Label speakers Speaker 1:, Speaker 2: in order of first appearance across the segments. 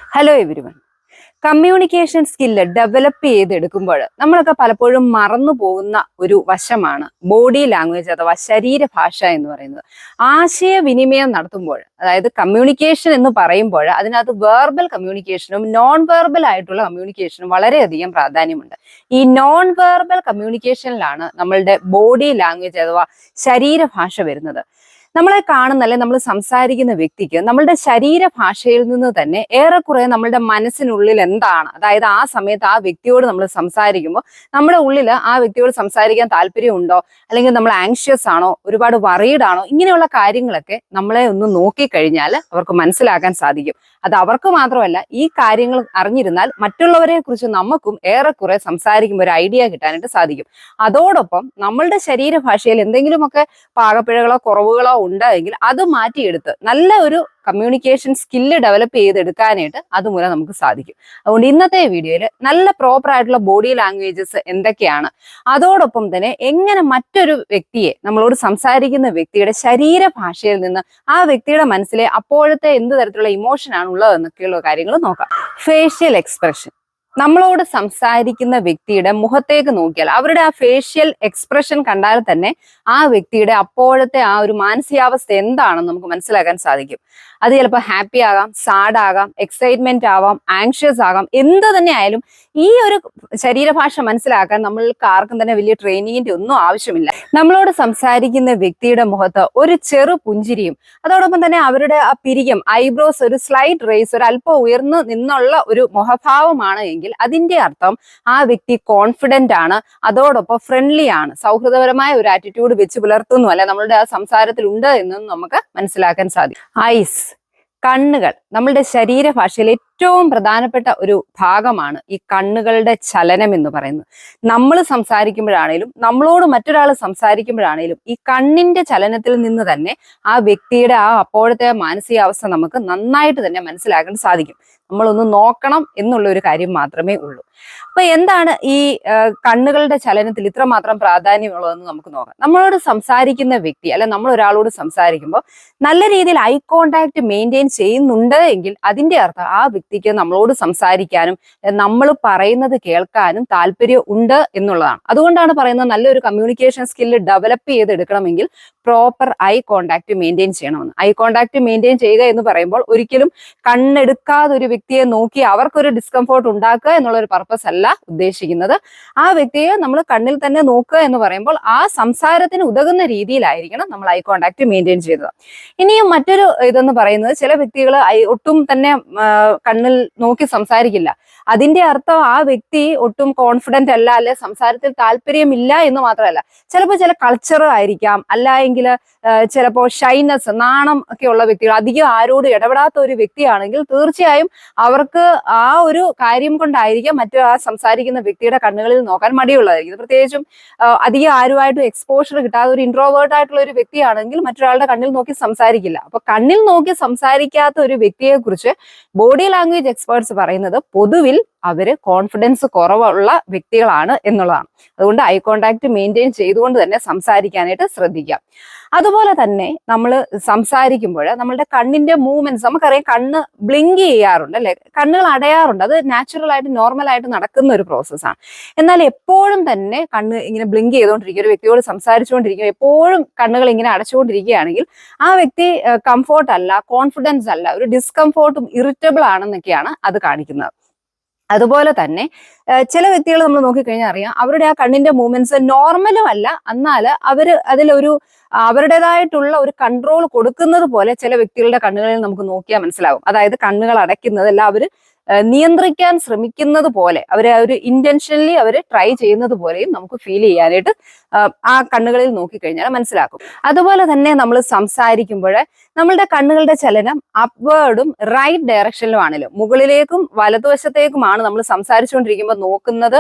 Speaker 1: Hello everyone. Communication skill develop ചെയ്തെടുക്കുമ്പോൾ നമ്മളൊക്കെ പലപ്പോഴും മറന്നു പോകുന്ന ഒരു വശമാണ് ബോഡി ലാംഗ്വേജ് അഥവാ ശരീരഭാഷ എന്ന് പറയുന്നത്. ആശയവിനിമയം നടത്തുമ്പോൾ, അതായത് കമ്മ്യൂണിക്കേഷൻ എന്ന് പറയുമ്പോൾ അതിനകത്ത് വേർബൽ കമ്മ്യൂണിക്കേഷനും നോൺ വെർബൽ ആയിട്ടുള്ള കമ്മ്യൂണിക്കേഷനും വളരെയധികം പ്രാധാന്യമുണ്ട്. ഈ നോൺ വെർബൽ കമ്മ്യൂണിക്കേഷനിലാണ് നമ്മളുടെ ബോഡി ലാംഗ്വേജ് അഥവാ ശരീരഭാഷ വരുന്നത്. നമ്മളെ കാണുന്ന അല്ലെ നമ്മൾ സംസാരിക്കുന്ന വ്യക്തിക്ക് നമ്മളുടെ ശരീരഭാഷയിൽ നിന്ന് തന്നെ ഏറെക്കുറെ നമ്മളുടെ മനസ്സിനുള്ളിൽ എന്താണ്, അതായത് ആ സമയത്ത് ആ വ്യക്തിയോട് നമ്മൾ സംസാരിക്കുമ്പോൾ നമ്മുടെ ഉള്ളിൽ ആ വ്യക്തിയോട് സംസാരിക്കാൻ താല്പര്യമുണ്ടോ, അല്ലെങ്കിൽ നമ്മൾ ആങ്ഷ്യസ് ആണോ, ഒരുപാട് വറീഡ് ആണോ, ഇങ്ങനെയുള്ള കാര്യങ്ങളൊക്കെ നമ്മളെ ഒന്ന് നോക്കിക്കഴിഞ്ഞാൽ അവർക്ക് മനസ്സിലാക്കാൻ സാധിക്കും. അത് അവർക്ക് മാത്രമല്ല, ഈ കാര്യങ്ങൾ അറിഞ്ഞിരുന്നാൽ മറ്റുള്ളവരെ കുറിച്ച് നമുക്കും ഏറെക്കുറെ സംസാരിക്കുമ്പോൾ ഒരു ഐഡിയ കിട്ടാനായിട്ട് സാധിക്കും. അതോടൊപ്പം നമ്മളുടെ ശരീരഭാഷയിൽ എന്തെങ്കിലുമൊക്കെ പാകപ്പിഴകളോ കുറവുകളോ ഉണ്ടെങ്കിൽ അത് മാറ്റിയെടുത്ത് നല്ല ഒരു കമ്മ്യൂണിക്കേഷൻ സ്കില്ല് ഡെവലപ്പ് ചെയ്തെടുക്കാനായിട്ട് അതുമൂലം നമുക്ക് സാധിക്കും. അതുകൊണ്ട് ഇന്നത്തെ വീഡിയോയിൽ നല്ല പ്രോപ്പർ ആയിട്ടുള്ള ബോഡി ലാംഗ്വേജസ് എന്തൊക്കെയാണ്, അതോടൊപ്പം തന്നെ എങ്ങനെ മറ്റൊരു വ്യക്തിയെ, നമ്മളോട് സംസാരിക്കുന്ന വ്യക്തിയുടെ ശരീരഭാഷയിൽ നിന്ന് ആ വ്യക്തിയുടെ മനസ്സിലെ അപ്പോഴത്തെ എന്ത് തരത്തിലുള്ള ഇമോഷനാണ് ഉള്ളതെന്നൊക്കെയുള്ള കാര്യങ്ങൾ നോക്കാം. Facial expression. നമ്മളോട് സംസാരിക്കുന്ന വ്യക്തിയുടെ മുഖത്തേക്ക് നോക്കിയാൽ അവരുടെ ആ ഫേഷ്യൽ എക്സ്പ്രഷൻ കണ്ടാൽ തന്നെ ആ വ്യക്തിയുടെ അപ്പോഴത്തെ ആ ഒരു മാനസികാവസ്ഥ എന്താണെന്ന് നമുക്ക് മനസ്സിലാക്കാൻ സാധിക്കും. അത് ചിലപ്പോൾ ഹാപ്പി ആകാം, സാഡ് ആകാം, എക്സൈറ്റ്മെന്റ് ആവാം, ആങ്ഷ്യസ് ആകാം, എന്ത് തന്നെ ആയാലും ഈ ഒരു ശരീരഭാഷ മനസ്സിലാക്കാൻ നമ്മൾക്ക് ആർക്കും തന്നെ വലിയ ട്രെയിനിങ്ങിന്റെ ഒന്നും ആവശ്യമില്ല. നമ്മളോട് സംസാരിക്കുന്ന വ്യക്തിയുടെ മുഖത്ത് ഒരു ചെറു പുഞ്ചിരിയും അതോടൊപ്പം തന്നെ അവരുടെ ആ പിരികം, ഐബ്രോസ് ഒരു സ്ലൈറ്റ് റേസ്, ഒരു അല്പം ഉയർന്നു നിന്നുള്ള ഒരു മുഖഭാവമാണ് എങ്കിൽ അതിന്റെ അർത്ഥം ആ വ്യക്തി കോൺഫിഡന്റ് ആണ്, അതോടൊപ്പം ഫ്രണ്ട്ലി ആണ്, സൗഹൃദപരമായ ഒരു ആറ്റിറ്റ്യൂഡ് വെച്ച് പുലർത്തുന്നു അല്ലെ നമ്മളുടെ ആ സംസാരത്തിൽ ഉണ്ട് എന്നും നമുക്ക് മനസ്സിലാക്കാൻ സാധിക്കും. ഐസ്, കണ്ണുകൾ നമ്മളുടെ ശരീരഭാഷയിൽ ഏറ്റവും പ്രധാനപ്പെട്ട ഒരു ഭാഗമാണ് ഈ കണ്ണുകളുടെ ചലനം എന്ന് പറയുന്നത്. നമ്മൾ സംസാരിക്കുമ്പോഴാണേലും നമ്മളോട് മറ്റൊരാൾ സംസാരിക്കുമ്പോഴാണേലും ഈ കണ്ണിന്റെ ചലനത്തിൽ നിന്ന് തന്നെ ആ വ്യക്തിയുടെ ആ അപ്പോഴത്തെ മാനസികാവസ്ഥ നമുക്ക് നന്നായിട്ട് തന്നെ മനസ്സിലാക്കാൻ സാധിക്കും. നമ്മളൊന്ന് നോക്കണം എന്നുള്ള ഒരു കാര്യം മാത്രമേ ഉള്ളൂ. അപ്പൊ എന്താണ് ഈ കണ്ണുകളുടെ ചലനത്തിൽ ഇത്രമാത്രം പ്രാധാന്യമുള്ളതെന്ന് നമുക്ക് നോക്കാം. നമ്മളോട് സംസാരിക്കുന്ന വ്യക്തി അല്ലെ നമ്മൾ ഒരാളോട് സംസാരിക്കുമ്പോൾ നല്ല രീതിയിൽ ഐ കോണ്ടാക്ട് മെയിൻറ്റെയിൻ ചെയ്യുന്നുണ്ട് എങ്കിൽ അതിന്റെ അർത്ഥം ആ വ്യക്തിക്ക് നമ്മളോട് സംസാരിക്കാനും നമ്മൾ പറയുന്നത് കേൾക്കാനും താല്പര്യം ഉണ്ട് എന്നുള്ളതാണ്. അതുകൊണ്ടാണ് പറയുന്നത് നല്ലൊരു കമ്മ്യൂണിക്കേഷൻ സ്കില്ല് ഡെവലപ്പ് ചെയ്തെടുക്കണമെങ്കിൽ പ്രോപ്പർ ഐ കോണ്ടാക്ട് മെയിൻറ്റെയിൻ ചെയ്യണമെന്ന്. ഐ കോണ്ടാക്ട് മെയിൻറ്റെയിൻ ചെയ്യുക എന്ന് പറയുമ്പോൾ ഒരിക്കലും കണ്ണെടുക്കാതെ ഒരു വ്യക്തിയെ നോക്കി അവർക്കൊരു ഡിസ്കംഫോർട്ട് ഉണ്ടാക്കുക എന്നുള്ളൊരു പർപ്പസ് അല്ല ഉദ്ദേശിക്കുന്നത്. ആ വ്യക്തിയെ നമ്മൾ കണ്ണിൽ തന്നെ നോക്കുക എന്ന് പറയുമ്പോൾ ആ സംസാരത്തിന് ഉതകുന്ന രീതിയിലായിരിക്കണം നമ്മൾ ഐ കോണ്ടാക്ട് മെയിൻറ്റെയിൻ ചെയ്തത്. ഇനിയും മറ്റൊരു ഇതെന്ന് പറയുന്നത്, ചില വ്യക്തികൾ ഒട്ടും തന്നെ കണ്ണിൽ നോക്കി സംസാരിക്കില്ല. അതിന്റെ അർത്ഥം ആ വ്യക്തി ഒട്ടും കോൺഫിഡന്റ് അല്ല, അല്ലെ സംസാരത്തിൽ താല്പര്യമില്ല എന്ന് മാത്രമല്ല, ചിലപ്പോൾ ചില കൾച്ചർ ആയിരിക്കാം, അല്ല എങ്കിൽ ചിലപ്പോൾ ഷൈനസ്, നാണം ഒക്കെ ഉള്ള വ്യക്തികൾ, അധികം ആരോട് ഇടപെടാത്ത ഒരു വ്യക്തിയാണെങ്കിൽ തീർച്ചയായും അവർക്ക് ആ ഒരു കാര്യം കൊണ്ടായിരിക്കാം മറ്റു ആ സംസാരിക്കുന്ന വ്യക്തിയുടെ കണ്ണുകളിൽ നോക്കാൻ മടിയുള്ളതായിരിക്കും. പ്രത്യേകിച്ചും അധികം ആരുമായിട്ടും എക്സ്പോഷർ കിട്ടാതെ ഒരു ഇൻട്രോവേർട്ട് ആയിട്ടുള്ള ഒരു വ്യക്തിയാണെങ്കിൽ മറ്റൊരാളുടെ കണ്ണിൽ നോക്കി സംസാരിക്കില്ല. അപ്പൊ കണ്ണിൽ നോക്കി സംസാരിക്കാത്ത ഒരു വ്യക്തിയെ കുറിച്ച് ബോഡി ലാംഗ്വേജ് എക്സ്പേർട്സ് പറയുന്നത് പൊതുവിൽ അവര് കോൺഫിഡൻസ് കുറവുള്ള വ്യക്തികളാണ് എന്നുള്ളതാണ്. അതുകൊണ്ട് ഐ കോണ്ടാക്ട് മെയിൻറ്റെയിൻ ചെയ്തുകൊണ്ട് തന്നെ സംസാരിക്കാനായിട്ട് ശ്രദ്ധിക്കാം. അതുപോലെ തന്നെ നമ്മൾ സംസാരിക്കുമ്പോൾ നമ്മളുടെ കണ്ണിന്റെ മൂവ്മെന്റ്സ്, നമുക്കറിയാം കണ്ണ് ബ്ലിങ്ക് ചെയ്യാറുണ്ട് അല്ലെ, കണ്ണുകൾ അടയാറുണ്ട്. അത് നാച്ചുറൽ ആയിട്ട് നോർമൽ ആയിട്ട് നടക്കുന്ന ഒരു പ്രോസസ്സാണ്. എന്നാൽ എപ്പോഴും തന്നെ കണ്ണ് ഇങ്ങനെ ബ്ലിങ്ക് ചെയ്തുകൊണ്ടിരിക്കുക, ഒരു വ്യക്തിയോട് സംസാരിച്ചുകൊണ്ടിരിക്കുക, എപ്പോഴും കണ്ണുകൾ ഇങ്ങനെ അടച്ചുകൊണ്ടിരിക്കുകയാണെങ്കിൽ ആ വ്യക്തി കംഫോർട്ട് അല്ല, കോൺഫിഡൻസ് അല്ല, ഒരു ഡിസ്കംഫോർട്ടും ഇറിറ്റബിൾ ആണെന്നൊക്കെയാണ് അത് കാണിക്കുന്നത്. അതുപോലെ തന്നെ ചില വ്യക്തികൾ നമ്മൾ നോക്കിക്കഴിഞ്ഞാൽ അറിയാം അവരുടെ ആ കണ്ണിന്റെ മൂവ്മെന്റ്സ് നോർമലും അല്ല, എന്നാൽ അവര് അതിലൊരു അവരുടേതായിട്ടുള്ള ഒരു കൺട്രോൾ കൊടുക്കുന്നത് പോലെ ചില വ്യക്തികളുടെ കണ്ണുകളിൽ നമുക്ക് നോക്കിയാൽ മനസ്സിലാകും. അതായത് കണ്ണുകൾ അടയ്ക്കുന്നതല്ല, അവര് നിയന്ത്രിക്കാൻ ശ്രമിക്കുന്നത് പോലെ, അവരെ ഒരു ഇന്റൻഷനലി അവര് ട്രൈ ചെയ്യുന്നത് പോലെയും നമുക്ക് ഫീൽ ചെയ്യാനായിട്ട് ആ കണ്ണുകളിൽ നോക്കിക്കഴിഞ്ഞാൽ മനസ്സിലാക്കും. അതുപോലെ തന്നെ നമ്മൾ സംസാരിക്കുമ്പോൾ നമ്മളുടെ കണ്ണുകളുടെ ചലനം അപ്വേർഡും റൈറ്റ് ഡയറക്ഷനിലും ആണല്ലോ, മുകളിലേക്കും വലതുവശത്തേക്കുമാണ് നമ്മൾ സംസാരിച്ചുകൊണ്ടിരിക്കുമ്പോൾ നോക്കുന്നത്,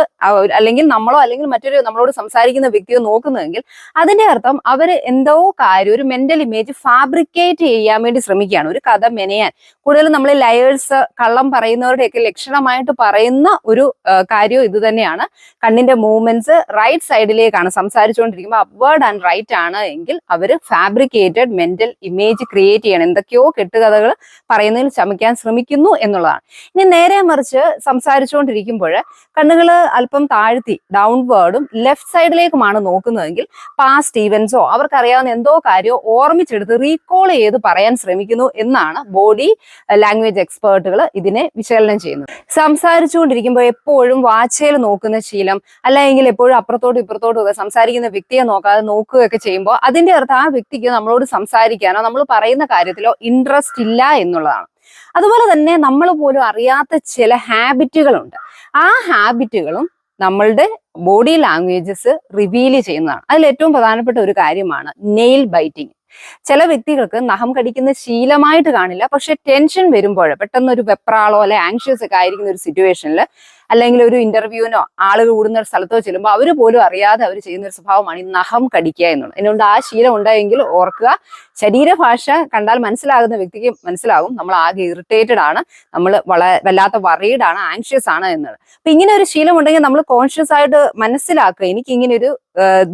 Speaker 1: അല്ലെങ്കിൽ നമ്മളോ അല്ലെങ്കിൽ മറ്റൊരു നമ്മളോട് സംസാരിക്കുന്ന വ്യക്തിയോ നോക്കുന്നതെങ്കിൽ അതിന്റെ അർത്ഥം അവർ എന്തോ കാര്യം, ഒരു മെന്റൽ ഇമേജ് ഫാബ്രിക്കേറ്റ് ചെയ്യാൻ വേണ്ടി ശ്രമിക്കുകയാണ്, ഒരു കഥ മെനയാൻ. കൂടുതലും നമ്മൾ ലയേഴ്സ്, കള്ളം പറയുന്നവരുടെയൊക്കെ ലക്ഷണമായിട്ട് പറയുന്ന ഒരു കാര്യവും ഇത് തന്നെയാണ്. കണ്ണിന്റെ മൂവ്മെന്റ്സ് റൈറ്റ് സൈഡിലേക്കാണ് സംസാരിച്ചുകൊണ്ടിരിക്കുമ്പോൾ അപ്വേർഡ് ആൻഡ് റൈറ്റ് ആണ് എങ്കിൽ അവർ ഫാബ്രിക്കേറ്റഡ് മെന്റൽ ഇമേജ് ക്രിയേറ്റ് ചെയ്യണം, എന്തൊക്കെയോ കെട്ടുകഥകൾ പറയുന്നതിൽ ചമയ്ക്കാൻ ശ്രമിക്കുന്നു എന്നുള്ളതാണ്. ഇനി നേരെ മറിച്ച് സംസാരിച്ചുകൊണ്ടിരിക്കുമ്പോൾ കണ്ണുകൾ അല്പം താഴ്ത്തി ഡൗൺവേർഡും ലെഫ്റ്റ് സൈഡിലേക്കുമാണ് നോക്കുന്നതെങ്കിൽ പാസ്റ്റ് ഈവൻസോ അവർക്കറിയാവുന്ന എന്തോ കാര്യമോ ഓർമ്മിച്ചെടുത്ത് റീകോൾ ചെയ്ത് പറയാൻ ശ്രമിക്കുന്നു എന്നാണ് ബോഡി ലാംഗ്വേജ് എക്സ്പേർട്ടുകൾ ഇതിനെ വിശകലനം ചെയ്യുന്നത്. സംസാരിച്ചുകൊണ്ടിരിക്കുമ്പോൾ എപ്പോഴും വാച്ചയിൽ നോക്കുന്ന ശീലം, അല്ലെങ്കിൽ എപ്പോഴും അപ്പുറത്തോട്ടും ഇപ്പുറത്തോട്ടും ഒക്കെ സംസാരിക്കുന്ന വ്യക്തിയെ നോക്കാതെ നോക്കുകയൊക്കെ ചെയ്യുമ്പോൾ അതിന്റെ അർത്ഥം ആ വ്യക്തിക്ക് നമ്മളോട് സംസാരിക്കാനോ നമ്മൾ പറയുന്ന കാര്യത്തിലോ ഇൻട്രസ്റ്റ് ഇല്ല എന്നുള്ളതാണ്. അതുപോലെ തന്നെ നമ്മൾ പോലും അറിയാത്ത ചില ഹാബിറ്റുകളുണ്ട്. ആ ഹാബിറ്റുകളും നമ്മളുടെ ബോഡി ലാംഗ്വേജസ് റിവീൽ ചെയ്യുന്നതാണ്. അതിൽ ഏറ്റവും പ്രധാനപ്പെട്ട ഒരു കാര്യമാണ് നെയിൽ ബൈറ്റിംഗ്. ചില വ്യക്തികൾക്ക് നഖം കടിക്കുന്ന ശീലമായിട്ട് കാണില്ല, പക്ഷെ ടെൻഷൻ വരുമ്പോൾ, പെട്ടെന്ന് ഒരു വെപ്രാളോ അല്ലെ ആങ്ഷ്യസ് ഒക്കെ ആയിരിക്കുന്ന ഒരു സിറ്റുവേഷനിൽ, അല്ലെങ്കിൽ ഒരു ഇന്റർവ്യൂവിനോ ആളുകൾ കൂടുന്ന ഒരു സ്ഥലത്തോ ചെല്ലുമ്പോൾ അവർ പോലും അറിയാതെ അവർ ചെയ്യുന്ന ഒരു സ്വഭാവമാണ് ഈ നഖം കടിക്കുക എന്നുള്ളത്. അതുകൊണ്ട് ആ ശീലം ഉണ്ടായെങ്കിൽ ഓർക്കുക, ശരീരഭാഷ കണ്ടാൽ മനസ്സിലാകുന്ന വ്യക്തിക്ക് മനസ്സിലാകും നമ്മൾ ആകെ ഇറിറ്റേറ്റഡ് ആണ്, നമ്മൾ വല്ലാത്ത വറീഡ് ആണ്, ആങ്ഷ്യസ് ആണ് എന്നുള്ളത്. അപ്പൊ ഇങ്ങനെ ഒരു ശീലം ഉണ്ടെങ്കിൽ നമ്മൾ കോൺഷ്യസ് ആയിട്ട് മനസ്സിലാക്കുക, എനിക്ക് ഇങ്ങനെ ഒരു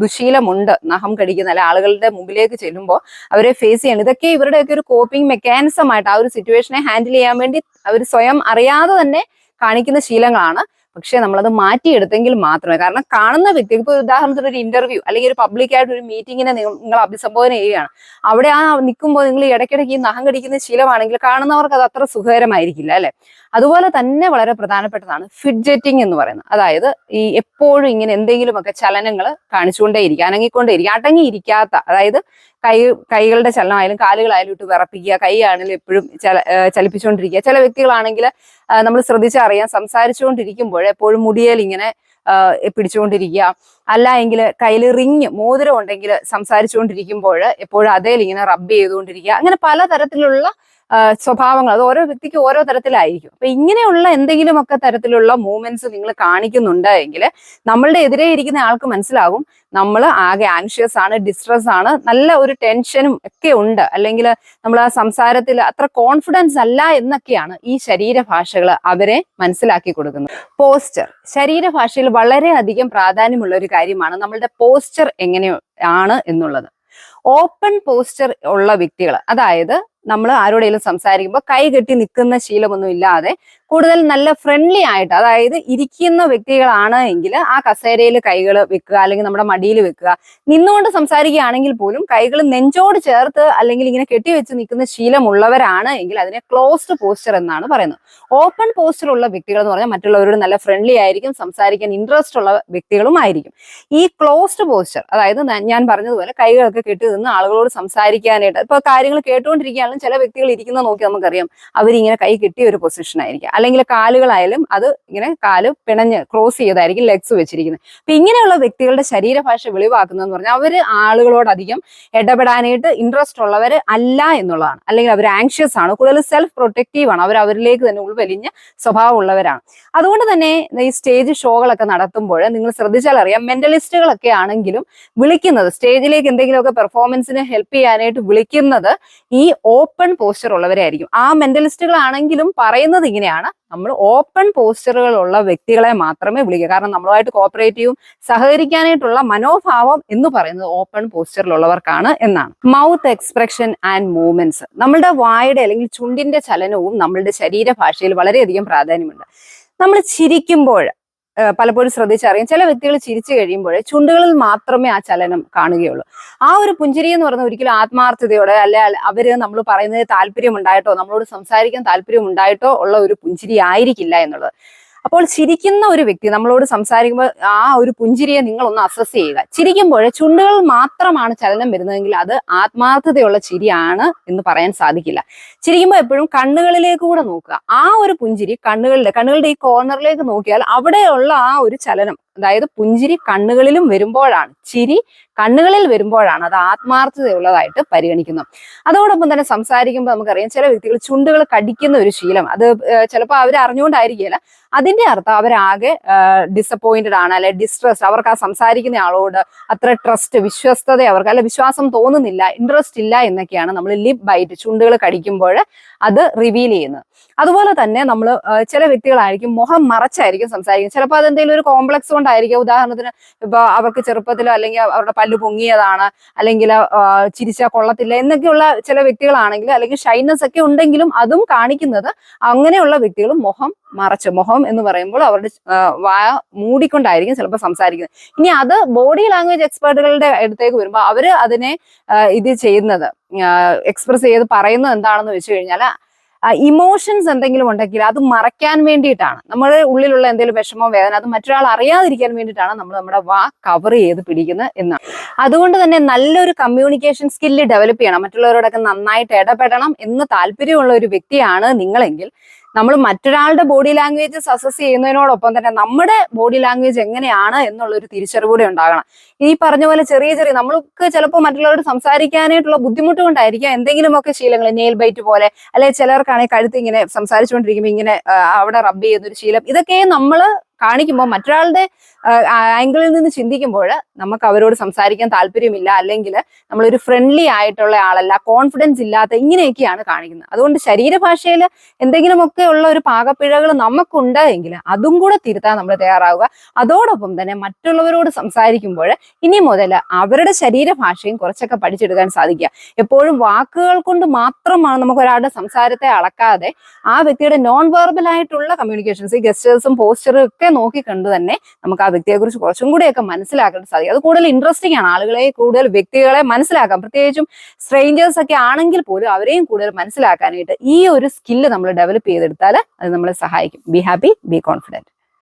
Speaker 1: ദുശീലമുണ്ട്, നഖം കടിക്കുന്ന അല്ലെ ആളുകളുടെ മുമ്പിലേക്ക് ചെല്ലുമ്പോൾ അവരെ ഫേസ് ചെയ്യണം. ഇതൊക്കെ ഇവരുടെയൊക്കെ ഒരു കോപ്പിംഗ് മെക്കാനിസം ആയിട്ട് ആ ഒരു സിറ്റുവേഷനെ ഹാൻഡിൽ ചെയ്യാൻ വേണ്ടി അവർ സ്വയം അറിയാതെ തന്നെ കാണിക്കുന്ന ശീലങ്ങളാണ്. പക്ഷെ നമ്മളത് മാറ്റിയെടുത്തെങ്കിൽ മാത്രമേ, കാരണം കാണുന്ന വ്യക്തി, ഇപ്പൊ ഉദാഹരണത്തിന് ഒരു ഇന്റർവ്യൂ അല്ലെങ്കിൽ ഒരു പബ്ലിക്കായിട്ട് ഒരു മീറ്റിങ്ങിനെ നിങ്ങൾ അഭിസംബോധന ചെയ്യുകയാണ്, അവിടെ ആ നിൽക്കുമ്പോൾ നിങ്ങൾ ഇടയ്ക്കിടയ്ക്ക് ഈ നഖം കടിക്കുന്ന ശീലമാണെങ്കിൽ കാണുന്നവർക്ക് അത് അത്ര സുഖകരമായിരിക്കില്ല അല്ലെ. അതുപോലെ തന്നെ വളരെ പ്രധാനപ്പെട്ടതാണ് ഫിഡ്ജറ്റിംഗ് എന്ന് പറയുന്നത്. അതായത് ഈ എപ്പോഴും ഇങ്ങനെ എന്തെങ്കിലുമൊക്കെ ചലനങ്ങൾ കാണിച്ചുകൊണ്ടേയിരിക്കുക, അനങ്ങിക്കൊണ്ടേയിരിക്കുക, അടങ്ങിയിരിക്കാത്ത, അതായത് കൈകളുടെ ചലനമായാലും കാലുകളായാലും ഇട്ട് വിറപ്പിക്കുക, കൈ ആണെങ്കിലും എപ്പോഴും ചലിപ്പിച്ചുകൊണ്ടിരിക്കുക. ചില വ്യക്തികളാണെങ്കിൽ നമ്മൾ ശ്രദ്ധിച്ചറിയാം, സംസാരിച്ചുകൊണ്ടിരിക്കുമ്പോൾ എപ്പോഴും മുടിയേൽ ഇങ്ങനെ പിടിച്ചുകൊണ്ടിരിക്കുക, അല്ല എങ്കിൽ കയ്യിൽ റിങ് മോതിരം ഉണ്ടെങ്കിൽ സംസാരിച്ചുകൊണ്ടിരിക്കുമ്പോൾ എപ്പോഴും അതേൽ ഇങ്ങനെ റബ്ബ് ചെയ്തുകൊണ്ടിരിക്കുക. അങ്ങനെ പലതരത്തിലുള്ള സ്വഭാവങ്ങൾ, അത് ഓരോ വ്യക്തിക്ക് ഓരോ തരത്തിലായിരിക്കും. അപ്പൊ ഇങ്ങനെയുള്ള എന്തെങ്കിലുമൊക്കെ തരത്തിലുള്ള മൂവ്മെന്റ്സ് നിങ്ങൾ കാണിക്കുന്നുണ്ട് എങ്കിൽ നമ്മളുടെ എതിരെ ഇരിക്കുന്ന ആൾക്ക് മനസ്സിലാകും നമ്മൾ ആകെ ആങ്ഷ്യസ് ആണ്, ഡിസ്ട്രസ് ആണ്, നല്ല ഒരു ടെൻഷനും ഒക്കെ ഉണ്ട്, അല്ലെങ്കിൽ നമ്മൾ ആ സംസാരത്തിൽ അത്ര കോൺഫിഡൻസ് അല്ല എന്നൊക്കെയാണ് ഈ ശരീരഭാഷകൾ അവരെ മനസ്സിലാക്കി കൊടുക്കുന്നത്. പോസ്ചർ ശരീരഭാഷയിൽ വളരെയധികം പ്രാധാന്യമുള്ള ഒരു കാര്യമാണ്. നമ്മളുടെ പോസ്ചർ എങ്ങനെയാണ് എന്നുള്ളത്. ഓപ്പൺ പോസ്ചർ ഉള്ള വ്യക്തികൾ, അതായത് നമ്മൾ ആരോടെങ്കിലും സംസാരിക്കുമ്പോൾ കൈ കെട്ടി നിൽക്കുന്ന ശീലമൊന്നും ഇല്ലാതെ കൂടുതൽ നല്ല ഫ്രണ്ട്ലി ആയിട്ട്, അതായത് ഇരിക്കുന്ന വ്യക്തികളാണ് എങ്കിൽ ആ കസേരയിൽ കൈകൾ വെക്കുക, അല്ലെങ്കിൽ നമ്മുടെ മടിയിൽ വെക്കുക. നിന്നുകൊണ്ട് സംസാരിക്കുകയാണെങ്കിൽ പോലും കൈകൾ നെഞ്ചോട് ചേർത്ത് അല്ലെങ്കിൽ ഇങ്ങനെ കെട്ടിവെച്ച് നിൽക്കുന്ന ശീലമുള്ളവരാണ് എങ്കിൽ അതിനെ ക്ലോസ്ഡ് പോസ്ചർ എന്നാണ് പറയുന്നത്. ഓപ്പൺ പോസ്ചർ ഉള്ള വ്യക്തികൾ എന്ന് പറഞ്ഞാൽ മറ്റുള്ളവരോട് നല്ല ഫ്രണ്ട്ലി ആയിരിക്കും, സംസാരിക്കാൻ ഇൻട്രസ്റ്റ് ഉള്ള വ്യക്തികളും ആയിരിക്കും. ഈ ക്ലോസ്ഡ് പോസ്ചർ, അതായത് ഞാൻ പറഞ്ഞതുപോലെ കൈകളൊക്കെ കെട്ടി നിന്ന് ആളുകളോട് സംസാരിക്കാനായിട്ട്, ഇപ്പൊ കാര്യങ്ങൾ കേട്ടുകൊണ്ടിരിക്കുകയാണെങ്കിലും ചില വ്യക്തികൾ ഇരിക്കുന്ന നോക്കി നമുക്കറിയാം അവരിങ്ങനെ കൈ കെട്ടിയ ഒരു പൊസിഷൻ ആയിരിക്കും, അല്ലെങ്കിൽ കാലുകളായാലും അത് ഇങ്ങനെ കാല് പിണഞ്ഞ് ക്രോസ് ചെയ്തായിരിക്കും ലെഗ്സ് വെച്ചിരിക്കുന്നത്. അപ്പൊ ഇങ്ങനെയുള്ള വ്യക്തികളുടെ ശരീരഭാഷ വെളിവാക്കുന്നതെന്ന് പറഞ്ഞാൽ അവര് ആളുകളോട് അധികം ഇടപെടാനായിട്ട് ഇൻട്രസ്റ്റ് ഉള്ളവർ അല്ല എന്നുള്ളതാണ്, അല്ലെങ്കിൽ അവർ ആങ്ഷ്യസ് ആണ്, കൂടുതൽ സെൽഫ് പ്രൊട്ടക്റ്റീവ് ആണ്, അവർ അവരിലേക്ക് തന്നെ ഉൾവലിഞ്ഞ സ്വഭാവമുള്ളവരാണ്. അതുകൊണ്ട് തന്നെ ഈ സ്റ്റേജ് ഷോകളൊക്കെ നടത്തുമ്പോൾ നിങ്ങൾ ശ്രദ്ധിച്ചാൽ അറിയാം, മെന്റലിസ്റ്റുകളൊക്കെ ആണെങ്കിലും വിളിക്കുന്നത് സ്റ്റേജിലേക്ക് എന്തെങ്കിലുമൊക്കെ പെർഫോമൻസിന് ഹെൽപ്പ് ചെയ്യാനായിട്ട് വിളിക്കുന്നത് ഈ ഓപ്പൺ പോസ്ചർ ഉള്ളവരെ ആയിരിക്കും. ആ മെന്റലിസ്റ്റുകളാണെങ്കിലും പറയുന്നത് ഇങ്ങനെയാണ്, നമ്മൾ ഓപ്പൺ പോസ്ചറുകൾ ഉള്ള വ്യക്തികളെ മാത്രമേ വിളിക്കുക. കാരണം നമ്മളുമായിട്ട് കോപ്പറേറ്റീവും സഹകരിക്കാനായിട്ടുള്ള മനോഭാവം എന്ന് പറയുന്നത് ഓപ്പൺ പോസ്ചറിലുള്ളവർക്കാണ് എന്നാണ്. മൗത്ത് എക്സ്പ്രഷൻ ആൻഡ് മൂവ്മെന്റ്സ്, നമ്മളുടെ വായുടെ അല്ലെങ്കിൽ ചുണ്ടിന്റെ ചലനവും നമ്മളുടെ ശരീരഭാഷയിൽ വളരെയധികം പ്രാധാന്യമുണ്ട്. നമ്മൾ ചിരിക്കുമ്പോൾ പലപ്പോഴും ശ്രദ്ധിച്ചറിയാം, ചില വ്യക്തികൾ ചിരിച്ചു കഴിയുമ്പോൾ ചുണ്ടുകളിൽ മാത്രമേ ആ ചലനം കാണുകയുള്ളൂ. ആ ഒരു പുഞ്ചിരി എന്ന് പറയുന്നത് ഒരിക്കലും ആത്മാർത്ഥതയോടെ, അല്ലെ അവര് നമ്മൾ പറയുന്നത് താല്പര്യം ഉണ്ടായിട്ടോ നമ്മളോട് സംസാരിക്കാൻ താല്പര്യം ഉണ്ടായിട്ടോ ഉള്ള ഒരു പുഞ്ചിരി ആയിരിക്കില്ല എന്നുള്ളത്. അപ്പോൾ ചിരിക്കുന്ന ഒരു വ്യക്തി നമ്മളോട് സംസാരിക്കുമ്പോൾ ആ ഒരു പുഞ്ചിരിയെ നിങ്ങളൊന്ന് അസസ് ചെയ്യുക. ചിരിക്കുമ്പോൾ ചുണ്ടുകൾ മാത്രമാണ് ചലനം വരുന്നതെങ്കിൽ അത് ആത്മാർത്ഥതയുള്ള ചിരിയാണ് എന്ന് പറയാൻ സാധിക്കില്ല. ചിരിക്കുമ്പോൾ എപ്പോഴും കണ്ണുകളിലേക്ക് കൂടെ നോക്കുക. ആ ഒരു പുഞ്ചിരി കണ്ണുകളുടെ ഈ കോർണറിലേക്ക് നോക്കിയാൽ അവിടെയുള്ള ആ ഒരു ചലനം, അതായത് പുഞ്ചിരി കണ്ണുകളിലും വരുമ്പോഴാണ്, ചിരി കണ്ണുകളിൽ വരുമ്പോഴാണ് അത് ആത്മാർത്ഥതയുള്ളതായിട്ട് പരിഗണിക്കുന്നത്. അതോടൊപ്പം തന്നെ സംസാരിക്കുമ്പോൾ നമുക്കറിയാം ചില വ്യക്തികൾ ചുണ്ടുകൾ കടിക്കുന്ന ഒരു ശീലം, അത് ചിലപ്പോൾ അവർ അറിഞ്ഞുകൊണ്ടായിരിക്കില്ല. അതിന്റെ അർത്ഥം അവരാകെ ഡിസപ്പോയിന്റഡ് ആണ്, അല്ലെ ഡിസ്ട്രസ്ഡ്, അവർക്ക് ആ സംസാരിക്കുന്ന ആളോട് അത്ര ട്രസ്റ്റ്, വിശ്വസ്തത അവർക്ക് അല്ലെ വിശ്വാസം തോന്നുന്നില്ല, ഇൻട്രസ്റ്റ് ഇല്ല എന്നൊക്കെയാണ് നമ്മൾ ലിപ് ബൈറ്റ്, ചുണ്ടുകൾ കടിക്കുമ്പോൾ അത് റിവീൽ ചെയ്യുന്നത്. അതുപോലെ തന്നെ നമ്മൾ ചില വ്യക്തികളായിരിക്കും മുഖം മറച്ചായിരിക്കും സംസാരിക്കുന്നത്. ചിലപ്പോൾ അതെന്തെങ്കിലും ഒരു കോംപ്ലക്സ് കൊണ്ടായിരിക്കും. ഉദാഹരണത്തിന് ഇപ്പൊ അവർക്ക് ചെറുപ്പത്തിലോ അല്ലെങ്കിൽ അവരുടെ പല്ല് പൊങ്ങിയതാണ്, അല്ലെങ്കിൽ ചിരിച്ചാൽ കൊള്ളത്തില്ല എന്നൊക്കെയുള്ള ചില വ്യക്തികളാണെങ്കിൽ, അല്ലെങ്കിൽ ഷൈനസ് ഒക്കെ ഉണ്ടെങ്കിലും അതും കാണിക്കുന്നത് അങ്ങനെയുള്ള വ്യക്തികൾ മുഖം മറച്ച്, മുഖം എന്ന് പറയുമ്പോൾ അവരുടെ വായ മൂടിക്കൊണ്ടായിരിക്കും ചിലപ്പോൾ സംസാരിക്കുന്നത്. ഇനി അത് ബോഡി ലാംഗ്വേജ് എക്സ്പേർട്ടുകളുടെ അടുത്തേക്ക് വരുമ്പോൾ അവര് അതിനെ ഇത് ചെയ്യുന്നത്, എക്സ്പ്രസ് ചെയ്ത് പറയുന്നത് എന്താണെന്ന് വെച്ച് കഴിഞ്ഞാൽ ഇമോഷൻസ് എന്തെങ്കിലും ഉണ്ടെങ്കിൽ അത് മറയ്ക്കാൻ വേണ്ടിയിട്ടാണ്, നമ്മുടെ ഉള്ളിലുള്ള എന്തെങ്കിലും വിഷമോ വേദന അത് മറ്റൊരാൾ അറിയാതിരിക്കാൻ വേണ്ടിയിട്ടാണ് നമ്മൾ നമ്മുടെ വാ കവർ ചെയ്ത് പിടിക്കുന്നത് എന്നാണ്. അതുകൊണ്ട് തന്നെ നല്ലൊരു കമ്മ്യൂണിക്കേഷൻ സ്കില്ല് ഡെവലപ്പ് ചെയ്യണം, മറ്റുള്ളവരോടൊക്കെ നന്നായിട്ട് ഇടപെടണം എന്ന് താല്പര്യമുള്ള ഒരു വ്യക്തിയാണ് നിങ്ങളെങ്കിൽ നമ്മൾ മറ്റൊരാളുടെ ബോഡി ലാംഗ്വേജസ് അസസ് ചെയ്യുന്നതിനോടൊപ്പം തന്നെ നമ്മുടെ ബോഡി ലാംഗ്വേജ് എങ്ങനെയാണ് എന്നുള്ളൊരു തിരിച്ചറിവ് കൂടെ ഉണ്ടാകണം. ഈ പറഞ്ഞ പോലെ ചെറിയ ചെറിയ നമ്മൾക്ക് ചിലപ്പോൾ മറ്റുള്ളവരോട് സംസാരിക്കാനായിട്ടുള്ള ബുദ്ധിമുട്ട് കൊണ്ടായിരിക്കാം എന്തെങ്കിലുമൊക്കെ ശീലങ്ങൾ, നെയിൽ ബൈറ്റ് പോലെ, അല്ലെങ്കിൽ ചിലർക്കാണെങ്കിൽ കഴുത്ത് ഇങ്ങനെ സംസാരിച്ചുകൊണ്ടിരിക്കുമ്പോൾ ഇങ്ങനെ അവിടെ റബ്ബ് ചെയ്യുന്നൊരു ശീലം, ഇതൊക്കെ നമ്മൾ കാണിക്കുമ്പോൾ മറ്റൊരാളുടെ ആംഗിളിൽ നിന്ന് ചിന്തിക്കുമ്പോൾ നമുക്ക് അവരോട് സംസാരിക്കാൻ താല്പര്യമില്ല, അല്ലെങ്കിൽ നമ്മളൊരു ഫ്രണ്ട്ലി ആയിട്ടുള്ള ആളല്ല, കോൺഫിഡൻസ് ഇല്ലാത്ത, ഇങ്ങനെയൊക്കെയാണ് കാണിക്കുന്നത്. അതുകൊണ്ട് ശരീരഭാഷയിൽ എന്തെങ്കിലുമൊക്കെ ഉള്ള ഒരു പാകപ്പിഴകൾ നമുക്കുണ്ട് എങ്കിൽ അതും കൂടെ തിരുത്താൻ നമ്മൾ തയ്യാറാവുക. അതോടൊപ്പം തന്നെ മറ്റുള്ളവരോട് സംസാരിക്കുമ്പോൾ ഇനി മുതൽ അവരുടെ ശരീരഭാഷയും കുറച്ചൊക്കെ പഠിച്ചെടുക്കാൻ സാധിക്കുക. എപ്പോഴും വാക്കുകൾ കൊണ്ട് മാത്രമാണ് നമുക്ക് ഒരാളുടെ സംസാരത്തെ അളക്കാതെ ആ വ്യക്തിയുടെ നോൺ വെർബൽ ആയിട്ടുള്ള കമ്മ്യൂണിക്കേഷൻസ്, ഗസ്റ്റേഴ്സും പോസ്ചറും ഒക്കെ നോക്കിക്കണ്ട് തന്നെ നമുക്ക് ആ വ്യക്തിയെ കുറിച്ച് കുറച്ചും കൂടെയൊക്കെ മനസ്സിലാക്കാൻ സാധിക്കും. അത് കൂടുതൽ ഇൻട്രസ്റ്റിംഗ് ആണ്, ആളുകളെ കൂടുതൽ വ്യക്തികളെ മനസ്സിലാക്കാം. പ്രത്യേകിച്ചും സ്ട്രേഞ്ചേഴ്സ് ഒക്കെ ആണെങ്കിൽ പോലും അവരെയും കൂടുതൽ മനസ്സിലാക്കാനായിട്ട് ഈ ഒരു സ്കില്ല് നമ്മൾ ഡെവലപ്പ് ചെയ്തെടുത്താൽ അത് നമ്മളെ സഹായിക്കും. Be happy, be confident.